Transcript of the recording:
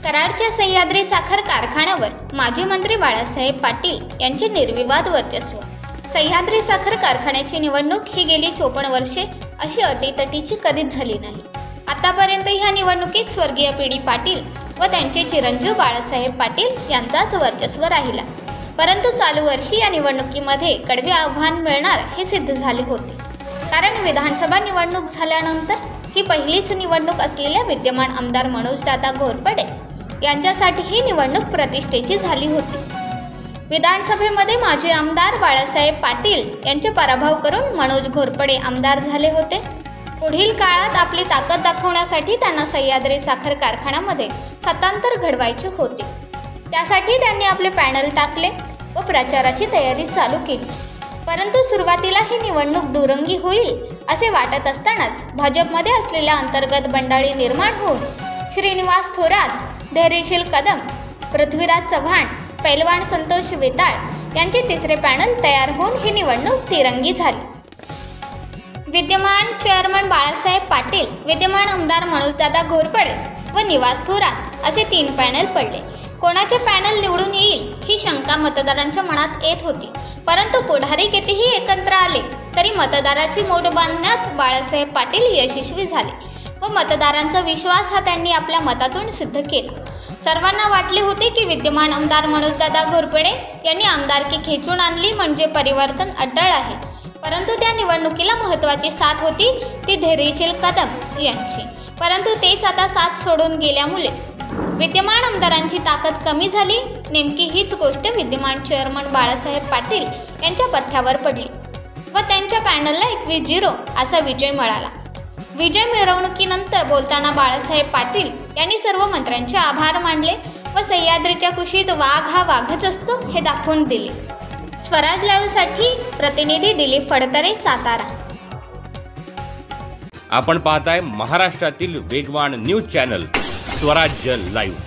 कराडच्या सह्याद्री साखर कारखान्यावर माजी मंत्री बाळासाहेब पाटील यांचे निर्विवाद वर्चस्व। सह्याद्री साखर कारखान्याची निवडणूक ही गेली 54 वर्षे अशी अटीतटीची कधीच झाली नाही। आतापर्यंत ह्या निवडणुकीत स्वर्गीय पी.डी. पाटील व त्यांचे चिरंजीव बाळासाहेब पाटील यांचाच वर्चस्व राहिला। परंतु चालू वर्षी या निवडणुकीमध्ये कडवे आव्हान मिळणार हे सिद्ध झाले होते, कारण विधानसभा निवडणूक झाल्यानंतर ही पहिलीच निवडणूक असलेल्या विद्यमान आमदार मनोजदादा घोरपडे यांच्यासाठी ही निवडणूक प्रतिष्ठेची झाली होती। विधानसभेमध्ये माजी आमदार बाळासाहेब पाटील यांचे पराभव करून मनोज घोरपडे आमदार झाले होते। पुढील काळात आपली ताकद दाखवण्यासाठी त्यांना सह्याद्री साखर कारखान्यामध्ये सत्तांतर घडवायचे होते। त्यासाठी त्यांनी आपले पॅनल टाकले व प्रचाराची तयारी चालू केली। परंतु सुरुवातीला ही निवडणूक दुरंगी होईल असे वाटत असतानाच भाजपमध्ये असलेल्या अंतर्गत बंडाळी निर्माण होऊन श्रीनिवास थोरात, धैर्यशील कदम, पृथ्वीराज चव्हाण, पैलवान संतोष वेताळ यांचे तिसरे पॅनल तयार होऊन ही निवडणूक तिरंगी झाली। विद्यमान चेअरमन बाळासाहेब पाटील, विद्यमान आमदार मनोजदादा घोरपडे व निवास थोरात असे 3 पॅनल पडले। कोणाचे पॅनल निवडून येईल ही शंका मतदारांच्या मनात येत होती, परंतु पुढारी कितीही एकत्र आले तरी मतदाराची मोड बांधण्यात बाळासाहेब पाटील यशस्वी झाले व मतदारांचा विश्वास हा त्यांनी आपल्या मतातून सिद्ध केला। सर्वांना वाटले होते की विद्यमान आमदार मनोजदादा घोरपडे यांनी आमदारकी खेचून आणली म्हणजे परिवर्तन अड्डळ आहे, परंतु त्या निवडणुकीला महत्त्वाची साथ होती ती धैर्यशील कदम यांची, परंतु तेच आता साथ सोडून गेल्यामुळे विद्यमान आमदारांची ताकद कमी झाली। नेमकी हीच गोष्ट विद्यमान चेअरमन बाळासाहेब पाटील यांच्या पथ्यावर पडली व त्यांच्या पॅनलला 21-0 असा विजय मिळाला। विजय मिरवणुकीनंतर बोलताना बाळासाहेब पाटील यांनी सर्व मंत्र्यांचे आभार मानले व सह्याद्रीच्या कुशीत वाघ हा वाघच असतो हे दाखवून दिले। स्वराज लाईव्हसाठी प्रतिनिधी दिलीप फडतरे, सातारा। आपण पाहताय महाराष्ट्रातील वेगवान न्यूज चॅनल स्वराज्य लाईव्ह।